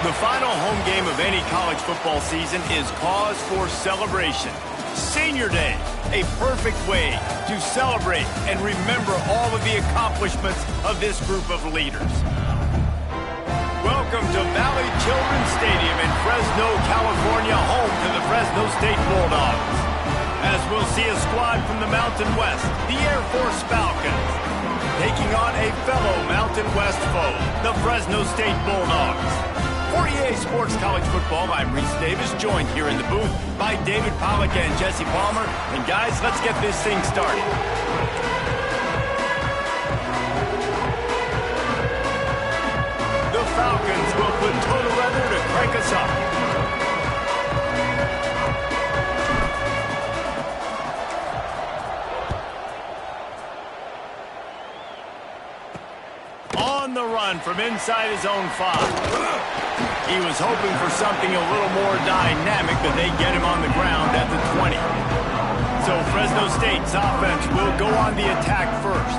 The final home game of any college football season is cause for celebration. Senior Day, a perfect way to celebrate and remember all of the accomplishments of this group of leaders. Welcome to Valley Children's Stadium in Fresno, California, home to the Fresno State Bulldogs. As we'll see a squad from the Mountain West, the Air Force Falcons, taking on a fellow Mountain West foe, the Fresno State Bulldogs. For EA Sports College Football, I'm Reese Davis, joined here in the booth by David Pollack and Jesse Palmer. And guys, let's get this thing started. The Falcons will put total weather to crank us up. On the run from inside his own 5. He was hoping for something a little more dynamic, but they get him on the ground at the 20. So Fresno State's offense will go on the attack first.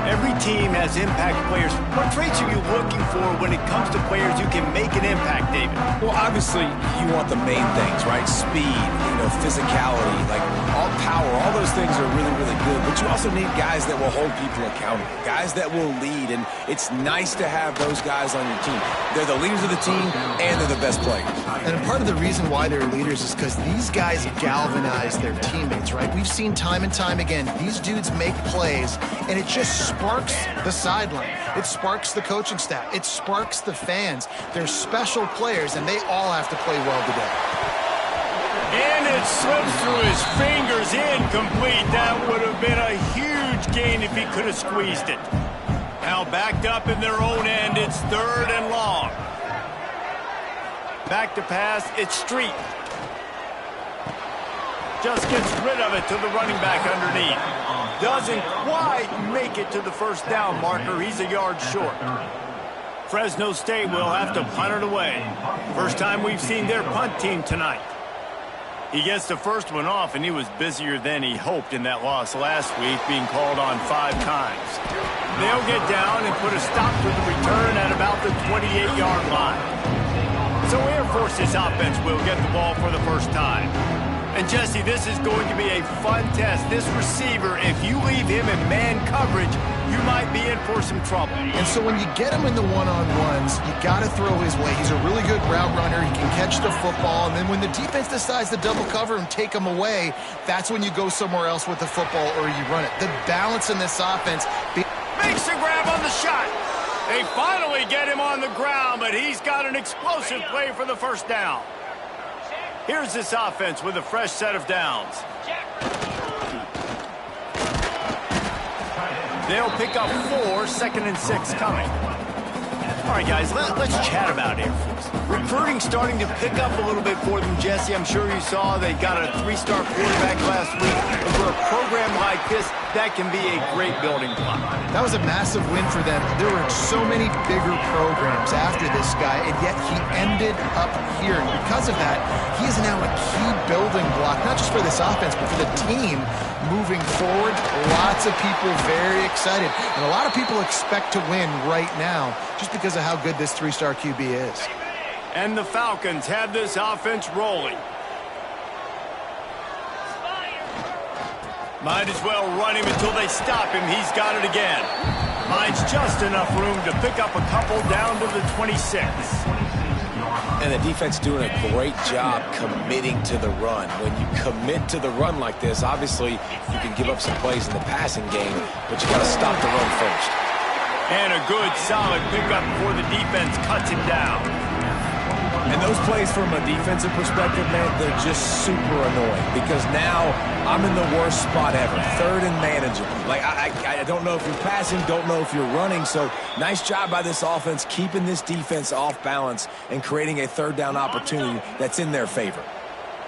Every team has impact players. What traits are you looking for when it comes to players who can make an impact, David? Well, obviously, you want the main things, right? Speed, physicality, like all power, all those things are really, really good. But you also need guys that will hold people accountable, guys that will lead. And it's nice to have those guys on your team. They're the leaders of the team, and they're the best players. And part of the reason why they're leaders is because these guys galvanize their teammates, right? We've seen time and time again, these dudes make plays, and it just sparks the sideline. It sparks the coaching staff. It sparks the fans. They're special players, and they all have to play well today. And it slips through his fingers, incomplete. That would have been a huge gain if he could have squeezed it. Now backed up in their own end, it's 3rd and long. Back to pass, it's Street. Just gets rid of it to the running back underneath. Doesn't quite make it to the first down marker. He's a yard short. Fresno State will have to punt it away. First time we've seen their punt team tonight. He gets the first one off, and he was busier than he hoped in that loss last week, being called on 5 times. They'll get down and put a stop to the return at about the 28-yard line. So Air Force's offense will get the ball for the first time. And Jesse, this is going to be a fun test. This receiver, if you leave him in man coverage, you might be in for some trouble. And so when you get him in the one-on-ones, you got to throw his way. He's a really good route runner. He can catch the football. And then when the defense decides to double cover and take him away, that's when you go somewhere else with the football or you run it. The balance in this offense. Makes the grab on the shot. They finally get him on the ground, but he's got an explosive play for the first down. Here's this offense with a fresh set of downs. They'll pick up 4, 2nd and 6 coming. All right, guys, let's chat about Air Force. Recruiting starting to pick up a little bit for them, Jesse. I'm sure you saw they got a 3-star quarterback last week. And for a program like this, that can be a great building block. That was a massive win for them. There were so many bigger programs after this guy, and yet he ended up here. And because of that, he is now a key building block, not just for this offense, but for the team moving forward. Lots of people very excited. And a lot of people expect to win right now just because of how good this 3-star QB is. And the Falcons have this offense rolling. Might as well run him until they stop him. He's got it again. Finds just enough room to pick up a couple down to the 26. And the defense doing a great job committing to the run. When you commit to the run like this, obviously you can give up some plays in the passing game, but you got to stop the run first. And a good, solid pickup before the defense cuts him down. And those plays from a defensive perspective, man, they're just super annoying because now I'm in the worst spot ever. 3rd and manageable. Like, I don't know if you're passing, don't know if you're running. So nice job by this offense keeping this defense off balance and creating a 3rd down opportunity that's in their favor.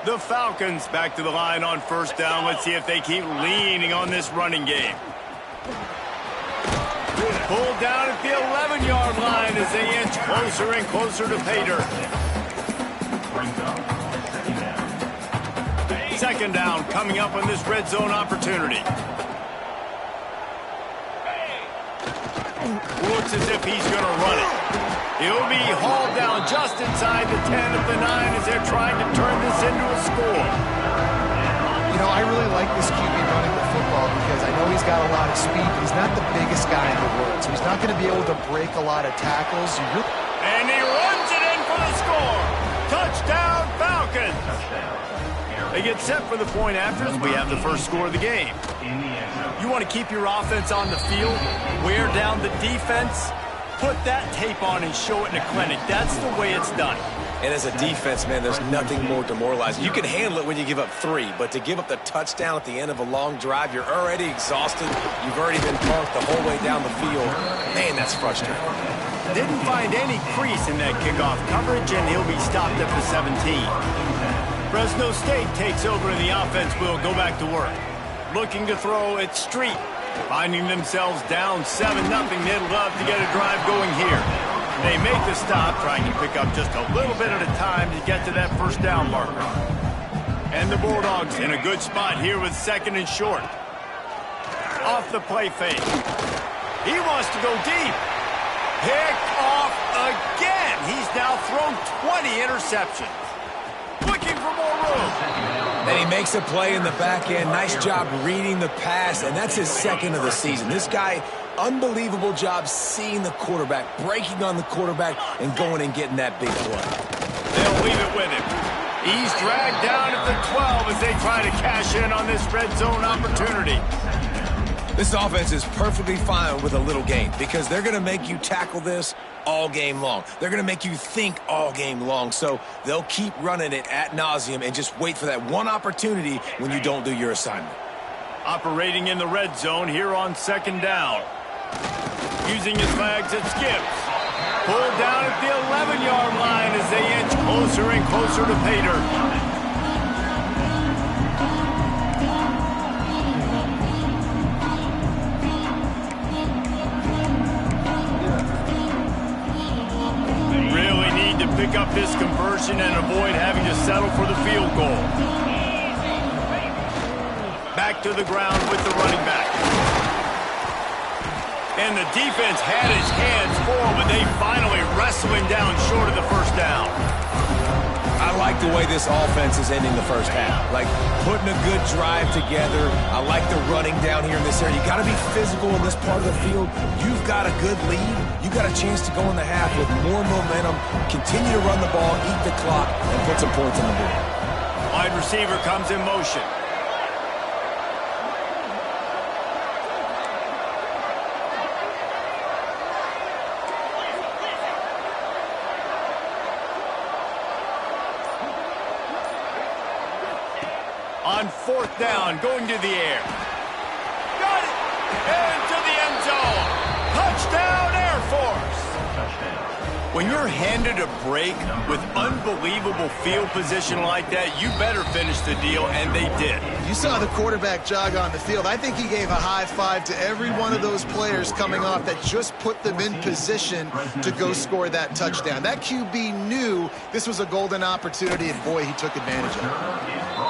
The Falcons back to the line on 1st down. Let's see if they keep leaning on this running game. Pulled down at the 11-yard line as they inch closer and closer to pay dirt. 2nd down coming up on this red zone opportunity. looks as if he's going to run it. He'll be hauled down just inside the 10 of the 9 as they're trying to turn this into a score. You know, I really like this QB running the football because I know he's got a lot of speed, but he's not the biggest guy in the world, so he's not going to be able to break a lot of tackles. And he runs it in for the score. Touchdown, Falcons. They get set for the point after as we have the first score of the game. You want to keep your offense on the field, wear down the defense, put that tape on and show it in a clinic. That's the way it's done. And as a defense, man, there's nothing more demoralizing. You can handle it when you give up 3, but to give up the touchdown at the end of a long drive, you're already exhausted. You've already been punked the whole way down the field. Man, that's frustrating. Didn't find any crease in that kickoff coverage, and he'll be stopped at the 17. Fresno State takes over, and the offense will go back to work. Looking to throw at Street. Finding themselves down 7-0, they'd love to get a drive going here. They make the stop, trying to pick up just a little bit at a time to get to that first down marker. And the Bulldogs in a good spot here with 2nd and short. Off the play fake. He wants to go deep. Picked off again. He's now thrown 20 interceptions. Looking for more room. And he makes a play in the back end. Nice job reading the pass, and that's his 2nd of the season. This guy, unbelievable job seeing the quarterback, breaking on the quarterback, and going and getting that big play. They'll leave it with him. He's dragged down at the 12 as they try to cash in on this red zone opportunity. This offense is perfectly fine with a little game because they're going to make you tackle this all game long. They're going to make you think all game long. So they'll keep running it ad nauseum and just wait for that one opportunity when you don't do your assignment. Operating in the red zone here on 2nd down. Using his legs, it skips. Pulled down at the 11-yard line as they inch closer and closer to pay dirt. Pick up this conversion and avoid having to settle for the field goal. Back to the ground with the running back. And the defense had his hands full, but they finally wrestle him down short of the first down. I like the way this offense is ending the first half. Like, putting a good drive together. I like the running down here in this area. You got to be physical in this part of the field. You've got a good lead. You got a chance to go in the half with more momentum, continue to run the ball, eat the clock, and put some points on the board. Wide receiver comes in motion. On 4th down, going to the air. Got it! Into the end zone. Touchdown, Air Force! When you're handed a break with unbelievable field position like that, you better finish the deal, and they did. You saw the quarterback jog on the field. I think he gave a high five to every one of those players coming off that just put them in position to go score that touchdown. That QB knew this was a golden opportunity, and boy, he took advantage of it.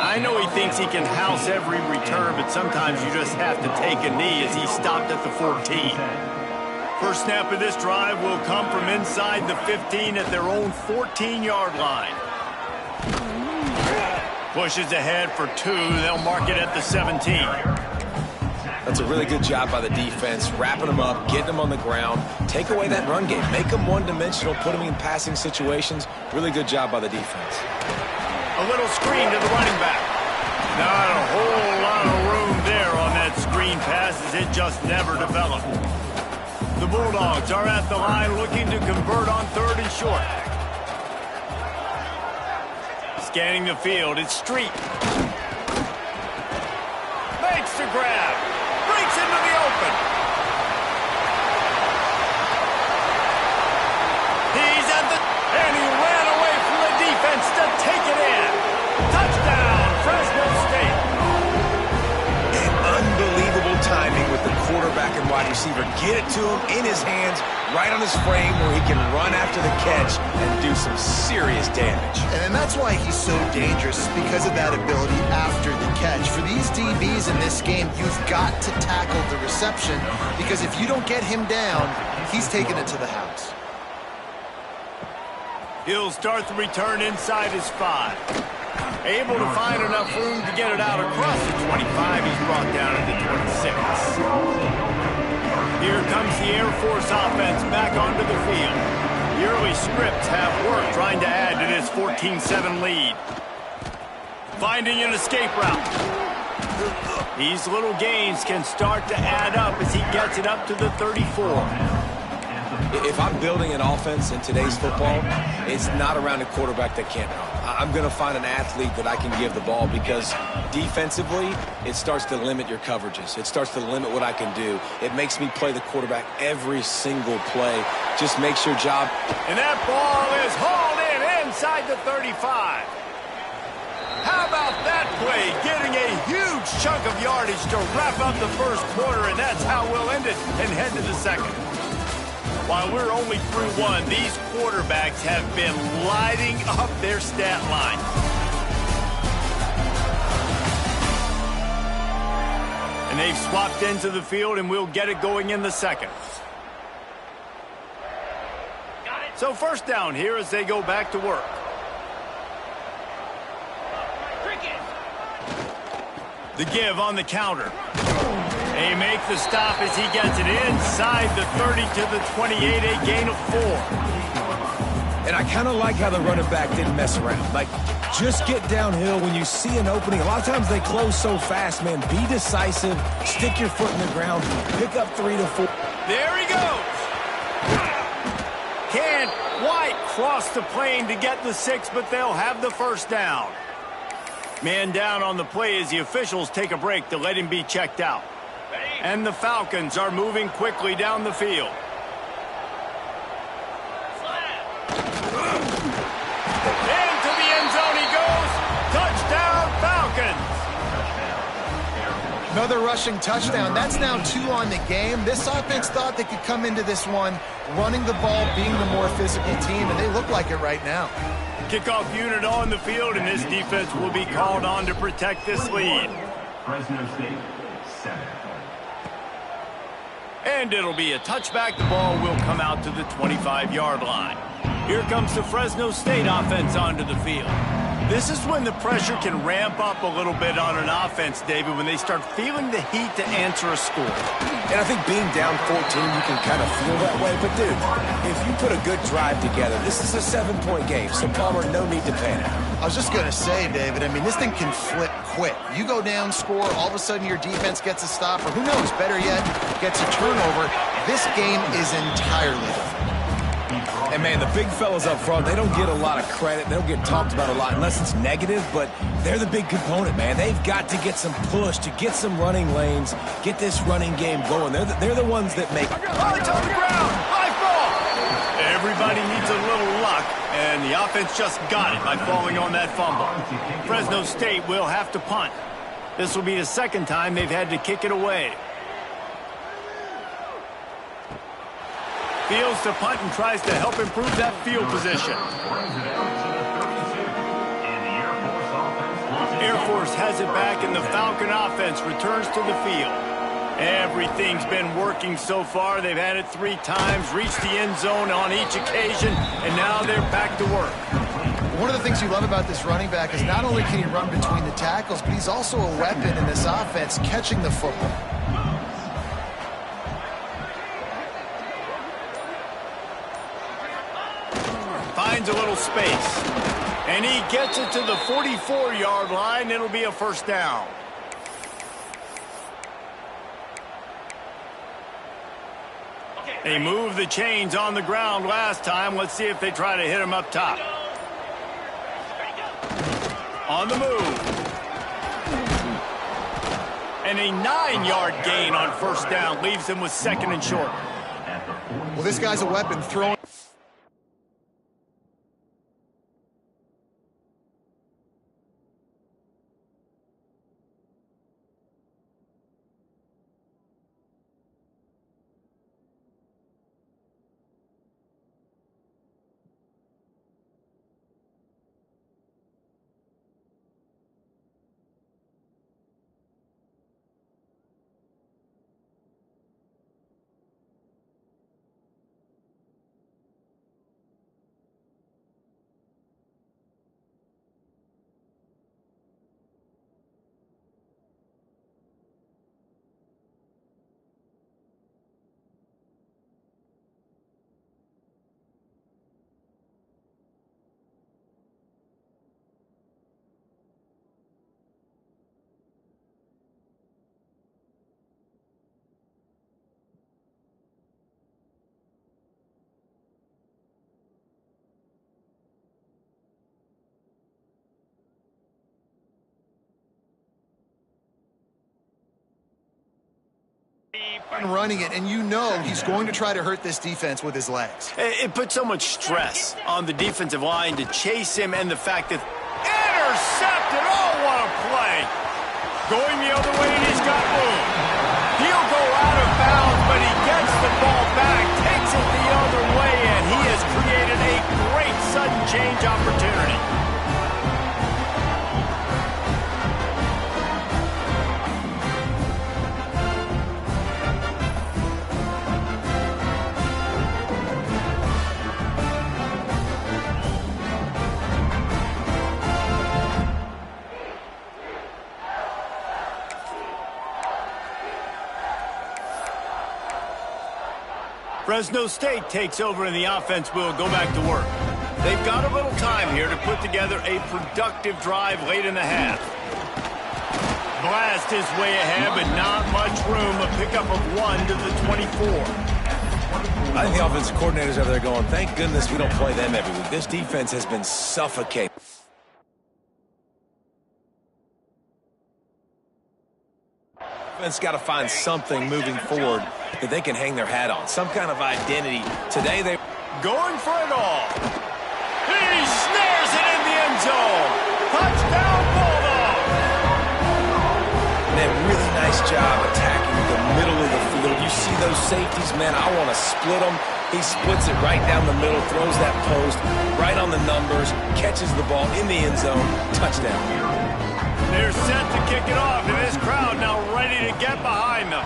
I know he thinks he can house every return, but sometimes you just have to take a knee as he stopped at the 14. First snap of this drive will come from inside the 15 at their own 14-yard line. Pushes ahead for 2. They'll mark it at the 17. That's a really good job by the defense, wrapping them up, getting them on the ground, take away that run game, make them one-dimensional, put them in passing situations. Really good job by the defense. A little screen to the running back. Not a whole lot of room there on that screen pass as it just never developed. The Bulldogs are at the line looking to convert on 3rd and short. Scanning the field, it's Street. Makes the grab. Breaks into the open. He's at the... And he ran away from the defense to take it in. Touchdown, Fresno State. And unbelievable timing with the quarterback and wide receiver. Get it to him in his hands, right on his frame where he can run after the catch and do some serious damage. And that's why he's so dangerous, because of that ability after the catch. For these DBs in this game, you've got to tackle the receiver. reception, because if you don't get him down, he's taking it to the house. He'll start the return inside his 5. Able to find enough room to get it out across the 25. He's brought down at the 26. Here comes the Air Force offense back onto the field. The early scripts have worked trying to add to this 14-7 lead. Finding an escape route. These little gains can start to add up as he gets it up to the 34. If I'm building an offense in today's football, it's not around a quarterback that can't run. I'm going to find an athlete that I can give the ball, because defensively, it starts to limit your coverages. It starts to limit what I can do. It makes me play the quarterback every single play. Just makes your job. And that ball is hauled in inside the 35. How about that play? Getting a huge chunk of yardage to wrap up the first quarter, and that's how we'll end it and head to the second. While we're only through one, these quarterbacks have been lighting up their stat line. And they've swapped into the field, and we'll get it going in the second. So first down here as they go back to work. The give on the counter. They make the stop as he gets it inside the 30 to the 28, a gain of 4. And I kind of like how the running back didn't mess around. Like, just get downhill when you see an opening. A lot of times they close so fast, man. Be decisive. Stick your foot in the ground. Pick up 3 to 4. There he goes. Can't quite cross the plane to get the 6, but they'll have the first down. Man down on the play as the officials take a break to let him be checked out. And the Falcons are moving quickly down the field. Into the end zone he goes. Touchdown, Falcons. Another rushing touchdown. That's now 2 on the game. This offense thought they could come into this one running the ball, being the more physical team, and they look like it right now. Kickoff unit on the field, and this defense will be called on to protect this lead. Fresno State, 7. And it'll be a touchback. The ball will come out to the 25-yard line. Here comes the Fresno State offense onto the field. This is when the pressure can ramp up a little bit on an offense, David, when they start feeling the heat to answer a score. And I think being down 14, you can kind of feel that way. But, dude, if you put a good drive together, this is a 7-point game. So, Palmer, no need to panic. I was just going to say, David, I mean, this thing can flip quick. You go down, score, all of a sudden your defense gets a stop, or who knows, better yet, gets a turnover. This game is entirely different. And, man, the big fellas up front, they don't get a lot of credit. They don't get talked about a lot unless it's negative, but they're the big component, man. They've got to get some push, to get some running lanes, get this running game going. They're the ones that make it. Oh, it's on the ground. High ball. Everybody needs a little luck, and the offense just got it by falling on that fumble. Fresno State will have to punt. This will be the second time they've had to kick it away. Fields to punt and tries to help improve that field position. Air Force has it back, and the Falcon offense returns to the field. Everything's been working so far. They've had it 3 times, reached the end zone on each occasion, and now they're back to work. One of the things you love about this running back is not only can he run between the tackles, but he's also a weapon in this offense, catching the football. Finds a little space. And he gets it to the 44-yard line. It'll be a first down. They moved the chains on the ground last time. Let's see if they try to hit him up top. On the move. And a 9-yard gain on first down leaves him with second and short. Well, this guy's a weapon throwing. And running it, and you know he's going to try to hurt this defense with his legs. It puts so much stress on the defensive line to chase him, and the fact that intercepted. Oh, what a play. Going the other way, and he's got room. He'll go out of bounds, but he gets the ball back, takes it the other way, and he has created a great sudden change opportunity. Fresno State takes over and the offense will go back to work. They've got a little time here to put together a productive drive late in the half. Blast his way ahead, but not much room. A pickup of 1 to the 24. I think the offensive coordinators over there going, thank goodness we don't play them every week. This defense has been suffocating. Defense got to find something moving forward that they can hang their hat on, some kind of identity. Today they going for it all. He snares it in the end zone. Touchdown, Bulldog. Man, really nice job attacking the middle of the field. You see those safeties, man, I want to split them. He splits it right down the middle, throws that post right on the numbers, catches the ball in the end zone, touchdown. They're set to kick it off, and this crowd now ready to get behind them.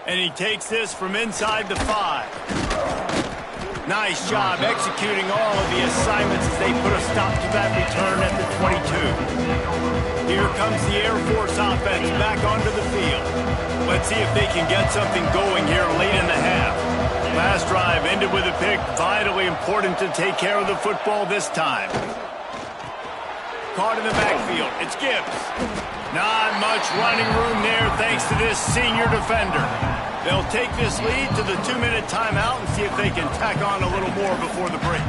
And he takes this from inside the 5. Nice job executing all of the assignments as they put a stop to that return at the 22. Here comes the Air Force offense back onto the field. Let's see if they can get something going here late in the half. Last drive ended with a pick. Vitally important to take care of the football this time. Caught in the backfield. It's Gibbs. Not much running room there thanks to this senior defender. They'll take this lead to the 2-minute timeout and see if they can tack on a little more before the break.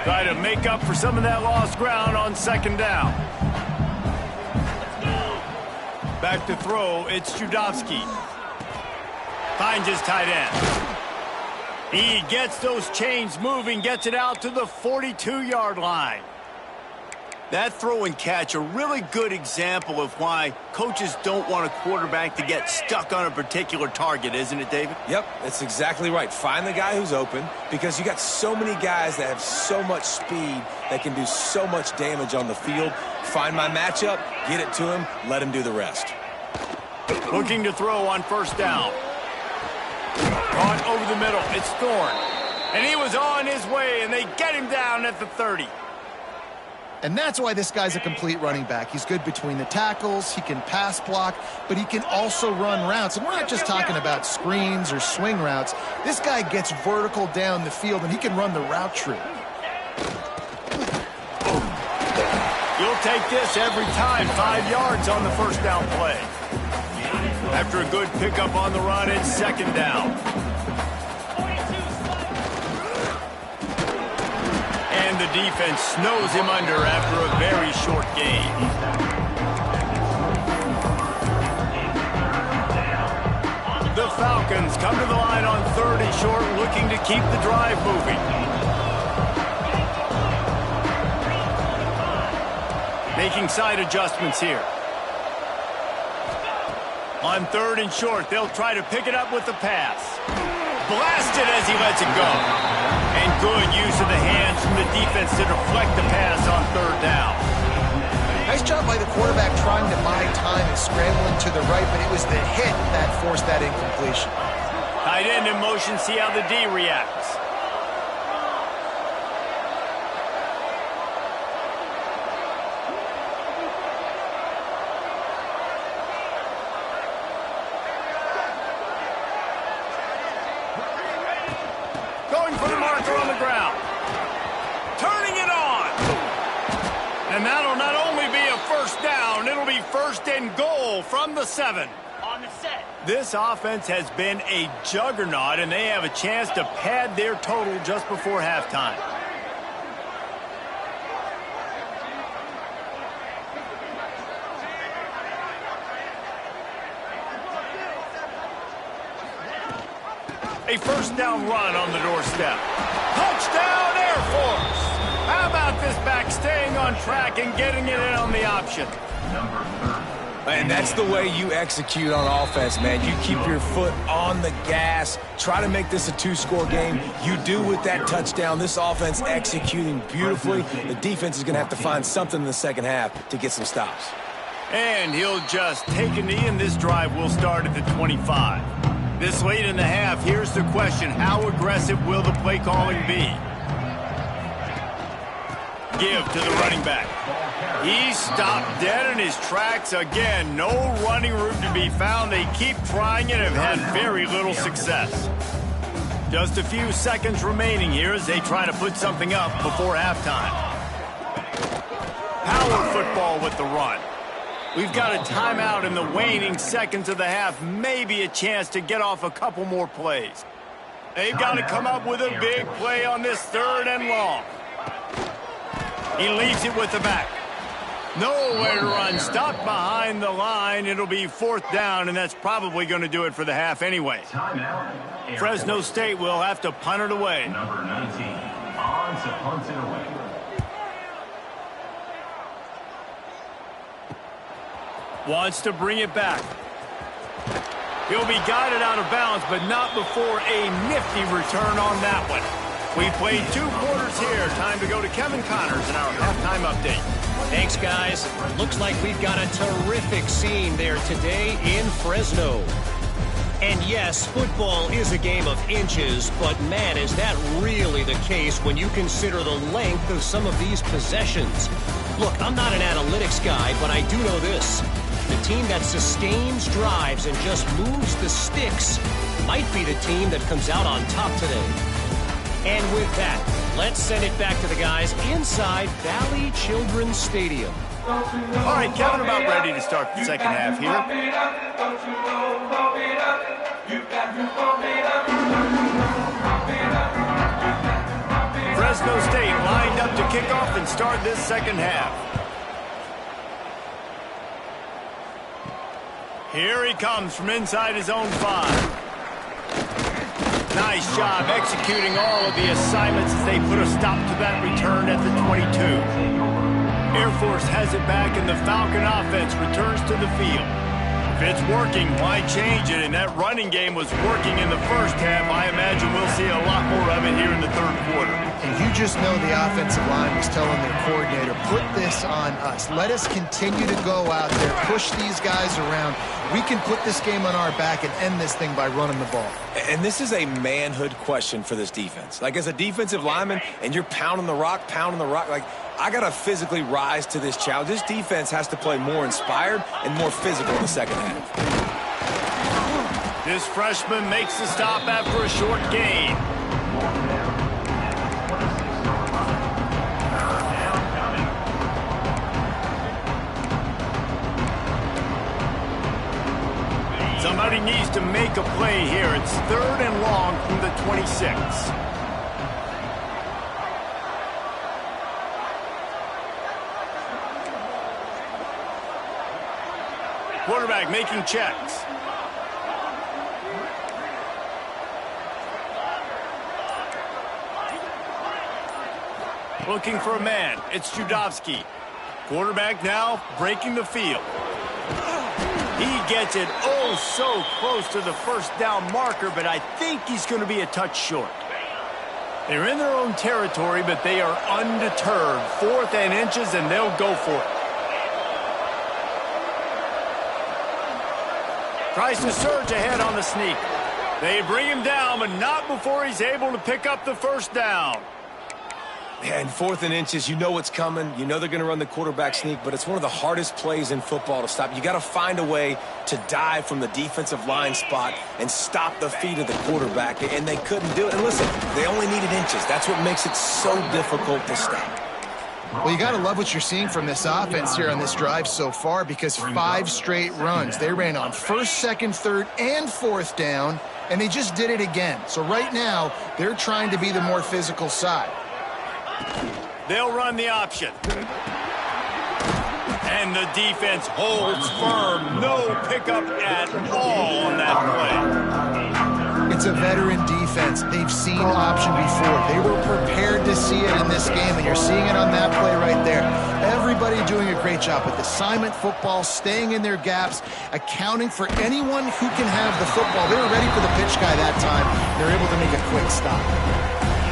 Try to make up for some of that lost ground on second down. Back to throw, it's Judovsky. Finds his tight end. He gets those chains moving, gets it out to the 42-yard line. That throw and catch, a really good example of why coaches don't want a quarterback to get stuck on a particular target, isn't it, David? Yep, that's exactly right. Find the guy who's open, because you got so many guys that have so much speed that can do so much damage on the field. Find my matchup, get it to him, let him do the rest. Looking to throw on first down. Caught over the middle. It's Thorne. And he was on his way, and they get him down at the 30. And that's why this guy's a complete running back. He's good between the tackles, he can pass block, but he can also run routes. And we're not just talking about screens or swing routes. This guy gets vertical down the field, and he can run the route tree. You'll take this every time. 5 yards on the first down play. After a good pickup on the run, it's second down. And the defense snows him under after a very short gain. The Falcons come to the line on 3rd and short, looking to keep the drive moving. Making side adjustments here. On 3rd and short, they'll try to pick it up with the pass. Blasted as he lets it go. And good use of the hands from the defense to deflect the pass on 3rd down. Nice job by the quarterback trying to buy time and scrambling to the right, but it was the hit that forced that incompletion. Tight end in motion, see how the D reacts. Going for the marker on the ground. Turning it on. And that'll not only be a first down, it'll be 1st and goal from the 7. On the set. This offense has been a juggernaut, and they have a chance to pad their total just before halftime. A first down run on the doorstep. Touchdown, Air Force! How about this back staying on track and getting it in on the option? And that's the way you execute on offense, man. You keep your foot on the gas. Try to make this a two-score game. You do with that touchdown. This offense executing beautifully. The defense is going to have to find something in the second half to get some stops. And he'll just take a knee, and this drive will start at the 25. This late in the half, here's the question. How aggressive will the play calling be? Give to the running back. He stopped dead in his tracks again. No running room to be found. They keep trying it and have had very little success. Just a few seconds remaining here as they try to put something up before halftime. Power football with the run. We've got a timeout in the waning seconds of the half. Maybe a chance to get off a couple more plays. They've got to come up with a big play on this 3rd and long. He leaves it with the back. Nowhere to run. Stopped behind the line. It'll be 4th down, and that's probably going to do it for the half anyway. Fresno State will have to punt it away. Number 19 on to punt it away. Wants to bring it back. He'll be guided out of bounds, but not before a nifty return on that one. We played 2 quarters here. Time to go to Kevin Connors in our halftime update. Thanks, guys. Looks like we've got a terrific scene there today in Fresno. And yes, football is a game of inches, but man, is that really the case when you consider the length of some of these possessions. Look, I'm not an analytics guy, but I do know this. The team that sustains drives and just moves the sticks might be the team that comes out on top today. And with that, let's send it back to the guys inside Valley Children's Stadium. All right, Kevin, about ready to start the second half here. Fresno State lined up to kick off and start this second half. Here he comes from inside his own 5. Nice job executing all of the assignments as they put a stop to that return at the 22. Air Force has it back, and the Falcon offense returns to the field. If it's working, why change it? And that running game was working in the first half. I imagine we'll see a lot more of it here in the 3rd quarter. And you just know the offensive line was telling their coordinator, put this on us. Let us continue to go out there, push these guys around. We can put this game on our back and end this thing by running the ball. And this is a manhood question for this defense. Like, as a defensive lineman, and you're pounding the rock, like, I got to physically rise to this challenge. This defense has to play more inspired and more physical in the second half. This freshman makes the stop after a short gain. Somebody needs to make a play here. It's 3rd and long from the 26. Quarterback making checks. Looking for a man. It's Judovsky. Quarterback now breaking the field. He gets it oh so close to the 1st down marker, but I think he's going to be a touch short. They're in their own territory, but they are undeterred. 4th and inches, and they'll go for it. Tries to surge ahead on the sneak. They bring him down, but not before he's able to pick up the 1st down. And 4th and inches, you know what's coming. You know they're going to run the quarterback sneak, but it's one of the hardest plays in football to stop. You got to find a way to dive from the defensive line spot and stop the feet of the quarterback, and they couldn't do it. And listen, they only needed inches. That's what makes it so difficult to stop. Well, you got to love what you're seeing from this offense here on this drive so far, because 5 straight runs. They ran on 1st, 2nd, 3rd, and 4th down, and they just did it again. So right now, they're trying to be the more physical side. They'll run the option. And the defense holds firm. No pickup at all on that play. It's a veteran defense. They've seen option before. They were prepared to see it in this game, and you're seeing it on that play right there. Everybody doing a great job with assignment football, staying in their gaps, accounting for anyone who can have the football. They were ready for the pitch guy that time. They're able to make a quick stop.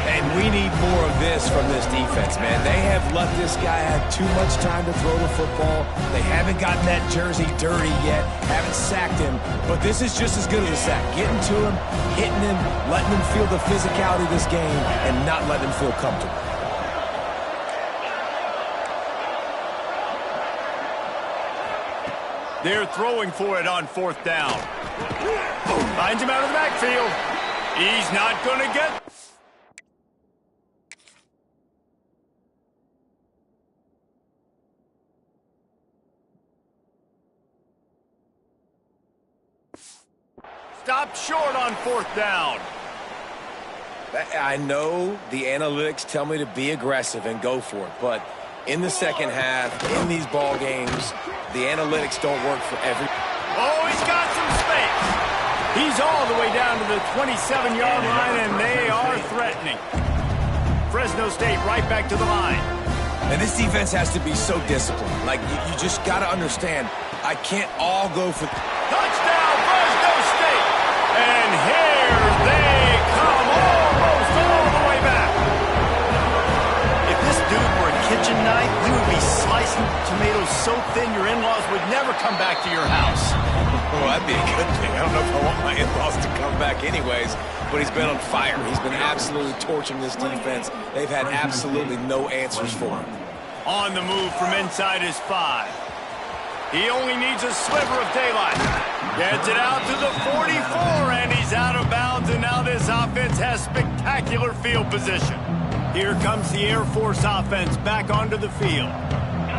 And we need more of this from this defense, man. They have let this guy have too much time to throw the football. They haven't gotten that jersey dirty yet, haven't sacked him. But this is just as good as a sack. Getting to him, hitting him, letting him feel the physicality of this game, and not letting him feel comfortable. They're throwing for it on 4th down. Finds him out of the backfield. He's not going to get... Stopped short on 4th down. I know the analytics tell me to be aggressive and go for it, but in the second half, in these ball games, the analytics don't work for every... Oh, he's got some space. He's all the way down to the 27-yard line, and they are threatening. Fresno State right back to the line. And this defense has to be so disciplined. Like, you just got to understand, I can't all go for... Touchdown, Fresno State! And here they come, almost all the way back. If this dude were a kitchen knife, he would be slicing tomatoes so thin your in-laws would never come back to your house. Well, that'd be a good thing. I don't know if I want my in-laws to come back anyways, but he's been on fire. He's been absolutely torching this defense. They've had absolutely no answers for him. On the move from inside his 5. He only needs a sliver of daylight. Gets it out to the 44, and he's out of bounds, and now this offense has spectacular field position. Here comes the Air Force offense back onto the field.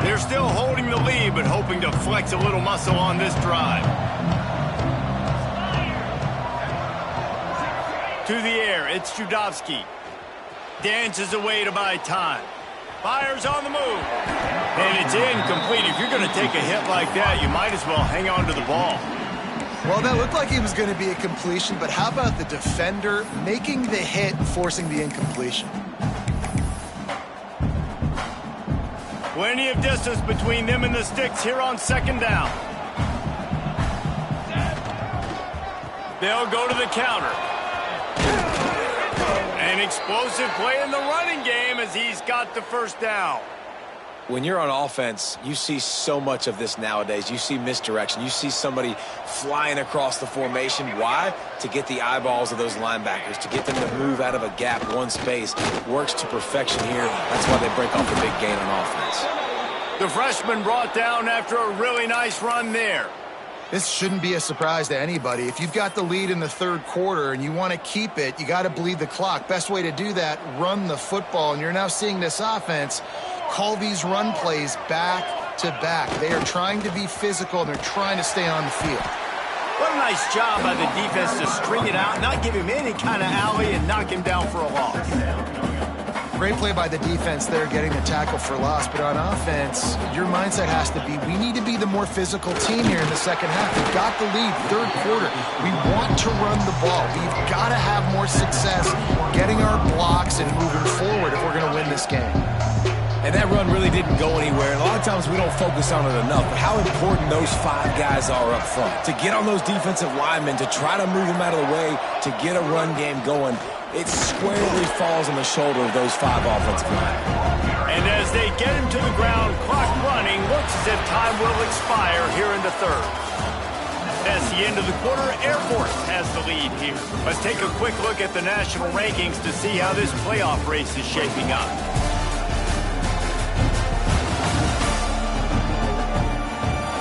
They're still holding the lead, but hoping to flex a little muscle on this drive. To the air, it's Judovsky. Dances away to buy time. Fires on the move. And it's incomplete. If you're going to take a hit like that, you might as well hang on to the ball. Well, that looked like it was going to be a completion, but how about the defender making the hit and forcing the incompletion? Plenty of distance between them and the sticks here on 2nd down. They'll go to the counter. An explosive play in the running game as he's got the 1st down. When you're on offense, you see so much of this nowadays. You see misdirection. You see somebody flying across the formation. Why? To get the eyeballs of those linebackers, to get them to move out of a gap, one space. Works to perfection here. That's why they break off a big gain on offense. The freshman brought down after a really nice run there. This shouldn't be a surprise to anybody. If you've got the lead in the 3rd quarter and you want to keep it, you got to bleed the clock. Best way to do that, run the football. And you're now seeing this offense call these run plays back to back. They are trying to be physical, and they're trying to stay on the field. What a nice job by the defense to string it out, not give him any kind of alley, and knock him down for a loss. Great play by the defense there, getting the tackle for loss. But on offense, your mindset has to be, we need to be the more physical team here in the second half. We've got the lead, 3rd quarter. We want to run the ball. We've got to have more success getting our blocks and moving forward if we're going to win this game. And that run really didn't go anywhere. And a lot of times we don't focus on it enough. But how important those 5 guys are up front. To get on those defensive linemen, to try to move them out of the way, to get a run game going, it squarely falls on the shoulder of those 5 offensive linemen. And as they get him to the ground, clock running, looks as if time will expire here in the 3rd. That's the end of the quarter. Air Force has the lead here. Let's take a quick look at the national rankings to see how this playoff race is shaping up.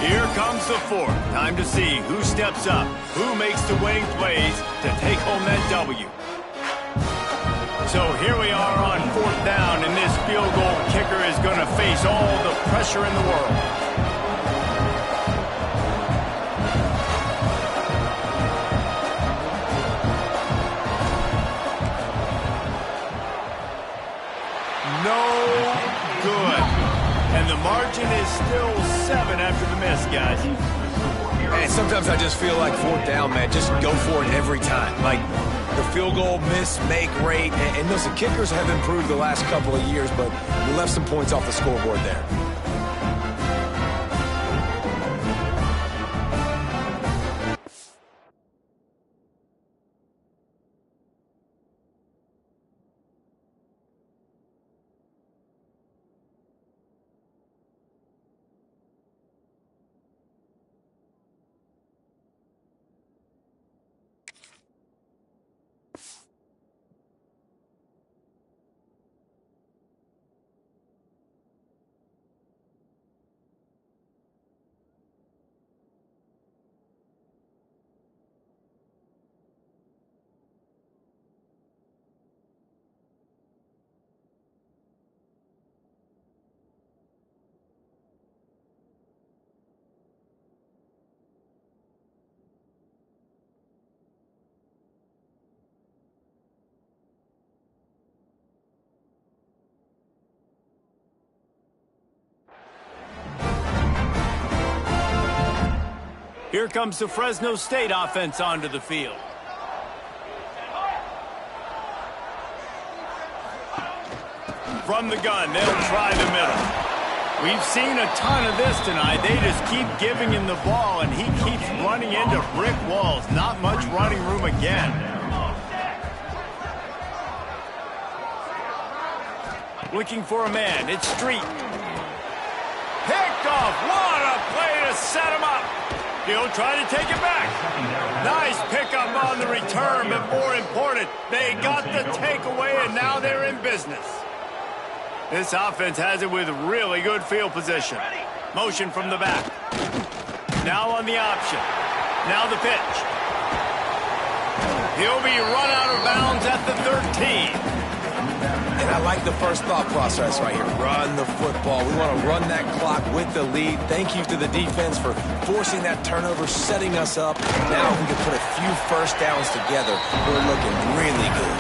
Here comes the 4th. Time to see who steps up, who makes the winning plays to take home that W. So here we are on 4th down, and this field goal kicker is going to face all the pressure in the world. No good. And the margin is still 7 after the miss, guys. And sometimes I just feel like fourth down, man, just go for it every time. Like the field goal miss-make rate. And listen, kickers have improved the last couple of years, but we left some points off the scoreboard there. Here comes the Fresno State offense onto the field. From the gun, they'll try the middle. We've seen a ton of this tonight. They just keep giving him the ball, and he keeps running into brick walls. Not much running room again. Looking for a man. It's Street. Picked off. What a play to set him up. He'll try to take it back. Nice pickup on the return, but more important, they got the takeaway, and now they're in business. This offense has it with really good field position. Motion from the back. Now on the option. Now the pitch. He'll be run out of bounds at the 13. And I like the first thought process right here. Run the football. We want to run that clock with the lead. Thank you to the defense for forcing that turnover, setting us up. Now we can put a few first downs together. We're looking really good.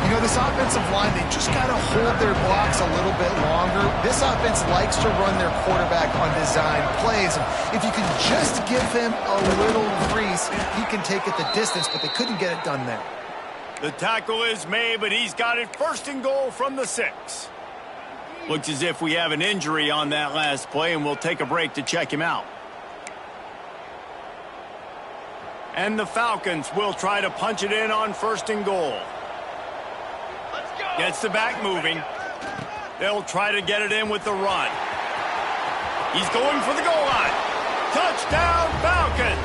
You know, this offensive line, they just got to hold their blocks a little bit longer. This offense likes to run their quarterback on design plays. And if you can just give him a little grease, he can take it the distance, but they couldn't get it done there. The tackle is made, but he's got it first and goal from the 6. Looks as if we have an injury on that last play, and we'll take a break to check him out. And the Falcons will try to punch it in on first and goal. Gets the back moving. They'll try to get it in with the run. He's going for the goal line. Touchdown, Falcons!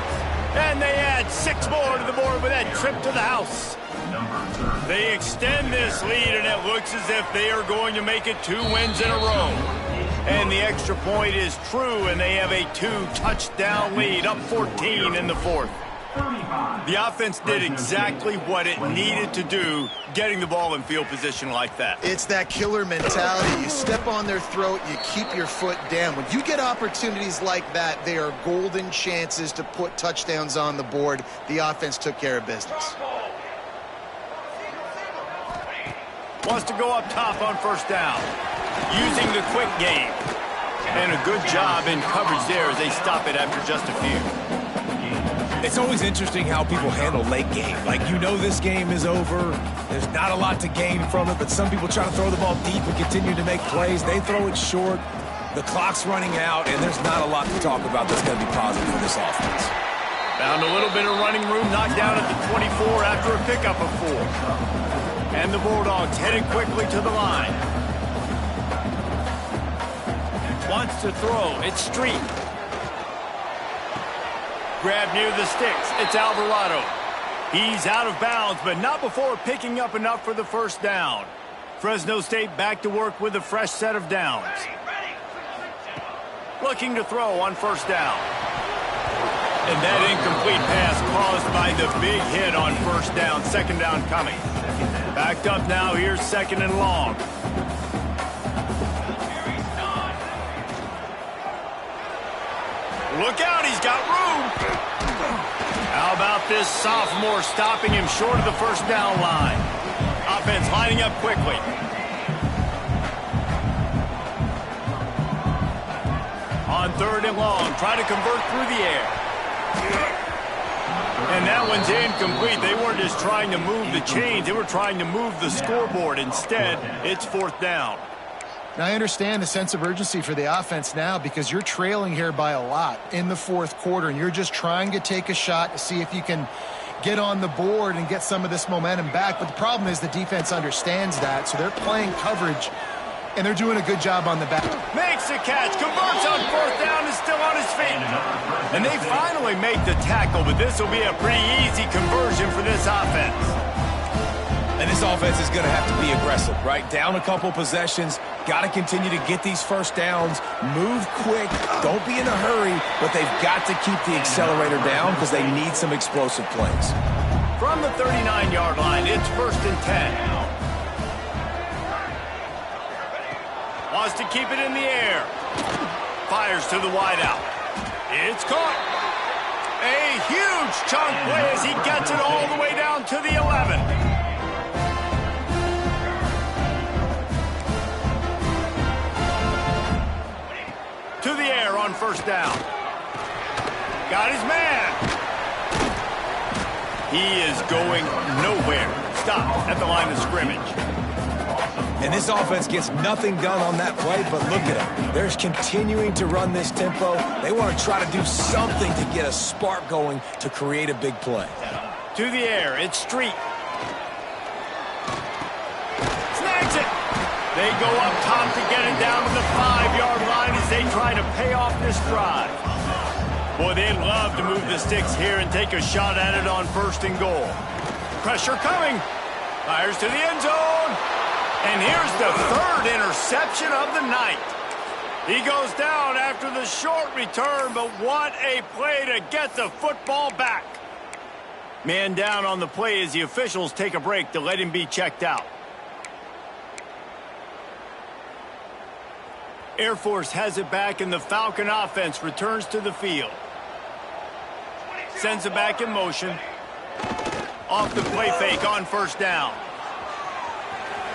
And they add 6 more to the board with that trip to the house. They extend this lead, and it looks as if they are going to make it 2 wins in a row. And the extra point is true, and they have a 2-touchdown lead, up 14 in the 4th. The offense did exactly what it needed to do, getting the ball in field position like that. It's that killer mentality. You step on their throat, you keep your foot down. When you get opportunities like that, they are golden chances to put touchdowns on the board. The offense took care of business. Wants to go up top on first down, using the quick game. And a good job in coverage there as they stop it after just a few. It's always interesting how people handle late game. Like, you know this game is over. There's not a lot to gain from it, but some people try to throw the ball deep and continue to make plays. They throw it short. The clock's running out, and there's not a lot to talk about that's going to be positive for this offense. Found a little bit of running room, knocked down at the 24 after a pickup of 4. And the Bulldogs headed quickly to the line. Wants to throw. It's Street. Grab near the sticks. It's Alvarado. He's out of bounds, but not before picking up enough for the first down. Fresno State back to work with a fresh set of downs. Looking to throw on first down. And that incomplete pass caused by the big hit on first down. Second down coming. Backed up now. Here's second and long. Look out, he's got room. How about this sophomore stopping him short of the first down line? Offense lining up quickly. On third and long, try to convert through the air. And that one's incomplete. They weren't just trying to move the chains. They were trying to move the scoreboard. Instead, it's 4th down. Now, I understand the sense of urgency for the offense now because you're trailing here by a lot in the 4th quarter, and you're just trying to take a shot to see if you can get on the board and get some of this momentum back. But the problem is the defense understands that, so they're playing coverage, and they're doing a good job on the back. Makes the catch, converts on 4th down, is still on his feet. And they finally make the tackle, but this will be a pretty easy conversion for this offense. And this offense is going to have to be aggressive, right? Down a couple possessions, got to continue to get these first downs, move quick, don't be in a hurry, but they've got to keep the accelerator down because they need some explosive plays. From the 39-yard line, it's 1st and 10. Wants to keep it in the air. Fires to the wideout. It's caught. A huge chunk play as he gets it all the way down to the 11. To the air on 1st down. Got his man. He is going nowhere. Stop at the line of scrimmage. And this offense gets nothing done on that play, but look at them. They're continuing to run this tempo. They want to try to do something to get a spark going to create a big play. To the air, it's Street. Snags it. They go up top to get it down to the 5-yard line as they try to pay off this drive. Boy, they'd love to move the sticks here and take a shot at it on 1st and goal. Pressure coming. Fires to the end zone. And here's the 3rd interception of the night. He goes down after the short return, but what a play to get the football back. Man down on the play as the officials take a break to let him be checked out. Air Force has it back, and the Falcon offense returns to the field. Sends it back in motion. Off the play fake on 1st down.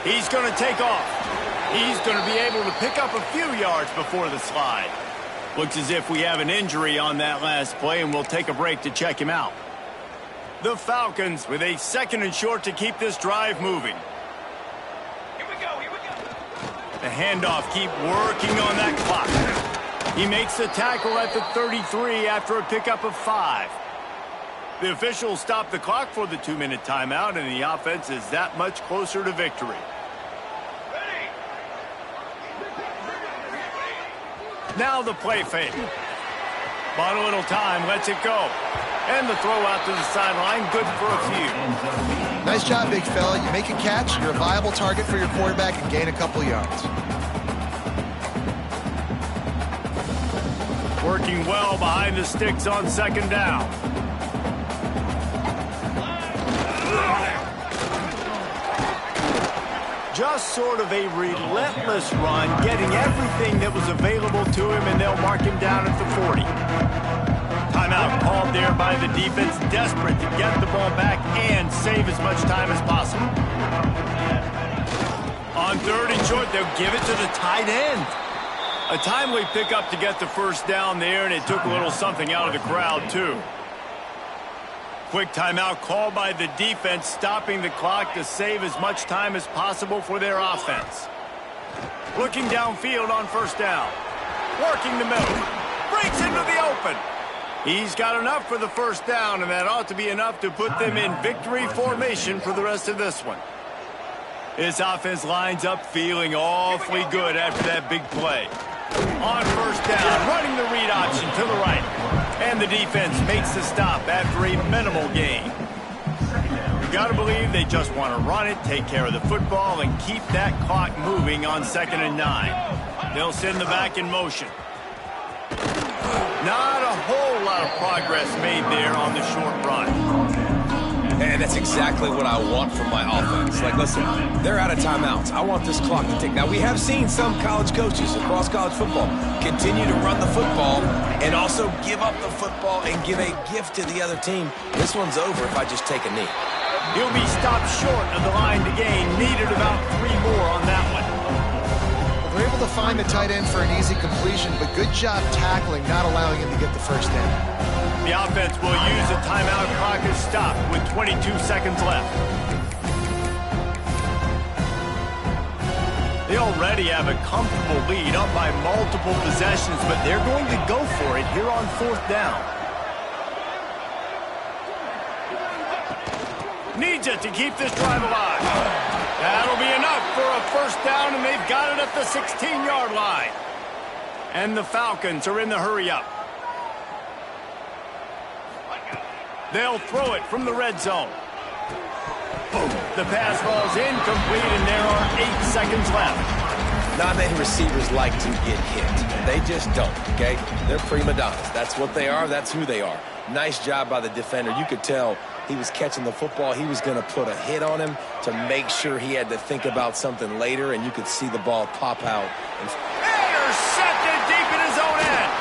He's going to take off. He's going to be able to pick up a few yards before the slide. Looks as if we have an injury on that last play, and we'll take a break to check him out. The Falcons with a 2nd and short to keep this drive moving. The handoff, keep working on that clock. He makes the tackle at the 33 after a pickup of 5. The officials stop the clock for the 2-minute timeout, and the offense is that much closer to victory. Now the play fake. Bought a little time, lets it go. And the throw out to the sideline, good for a few. Nice job, big fella. You make a catch, you're a viable target for your quarterback and gain a couple yards. Working well behind the sticks on 2nd down. Just sort of a relentless run, getting everything that was available to him, and they'll mark him down at the 40. Timeout called there by the defense, desperate to get the ball back and save as much time as possible. On 3rd and short, they'll give it to the tight end. A timely pickup to get the 1st down there, and it took a little something out of the crowd, too. Quick timeout called by the defense, stopping the clock to save as much time as possible for their offense. Looking downfield on 1st down. Working the middle. Breaks into the open. He's got enough for the 1st down, and that ought to be enough to put them in victory formation for the rest of this one. This offense lines up feeling awfully good after that big play. On 1st down, running the read option to the right. And the defense makes the stop after a minimal gain. You got to believe they just want to run it, take care of the football, and keep that clock moving on 2nd and 9. They'll send the back in motion. Not a whole lot of progress made there on the short run. And that's exactly what I want from my offense. Like, listen, they're out of timeouts. I want this clock to tick. Now, we have seen some college coaches across college football continue to run the football and also give up the football and give a gift to the other team. This one's over if I just take a knee. He'll be stopped short of the line to gain. Needed about 3 more on that one. Well, they're able able to find the tight end for an easy completion, but good job tackling, not allowing him to get the first down. The offense will use a timeout. Clock is stopped with 22 seconds left. They already have a comfortable lead, up by multiple possessions, but they're going to go for it here on 4th down. Needs it to keep this drive alive. That'll be enough for a first down, and they've got it at the 16-yard line. And the Falcons are in the hurry-up. They'll throw it from the red zone. The pass falls incomplete, and there are 8 seconds left. Not many receivers like to get hit. They just don't, okay? They're prima donnas. That's what they are. That's who they are. Nice job by the defender. You could tell he was catching the football. He was going to put a hit on him to make sure he had to think about something later, and you could see the ball pop out. Intercepted deep in his own end.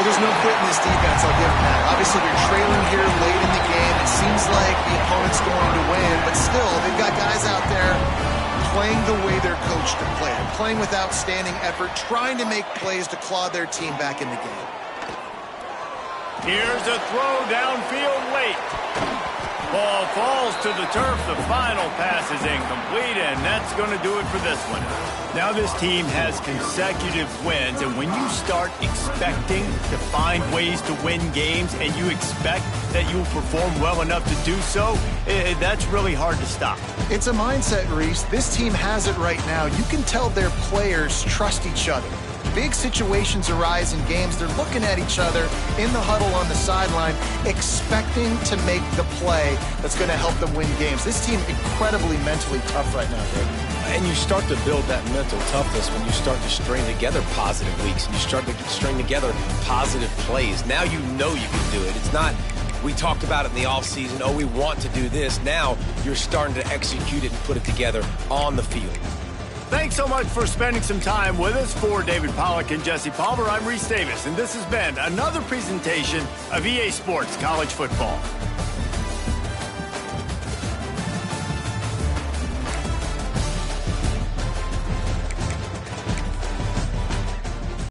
Well, there's no quit in this defense, I'll give them that. Obviously, they're trailing here late in the game. It seems like the opponent's going to win, but still, they've got guys out there playing the way they're coached to play, playing with outstanding effort, trying to make plays to claw their team back in the game. Here's a throw downfield late. Ball falls to the turf. The final pass is incomplete, and that's going to do it for this one. Now this team has consecutive wins, and when you start expecting to find ways to win games and you expect that you will perform well enough to do so, that's really hard to stop. It's a mindset, Reese. This team has it right now. You can tell their players trust each other. Big situations arise in games. They're looking at each other in the huddle on the sideline, expecting to make the play that's going to help them win games. This team incredibly mentally tough right now, Dave. And you start to build that mental toughness when you start to string together positive weeks and you start to string together positive plays. Now you know you can do it. It's not, we talked about it in the offseason, oh, we want to do this. Now you're starting to execute it and put it together on the field. Thanks so much for spending some time with us. For David Pollack and Jesse Palmer, I'm Reese Davis, and this has been another presentation of EA Sports College Football.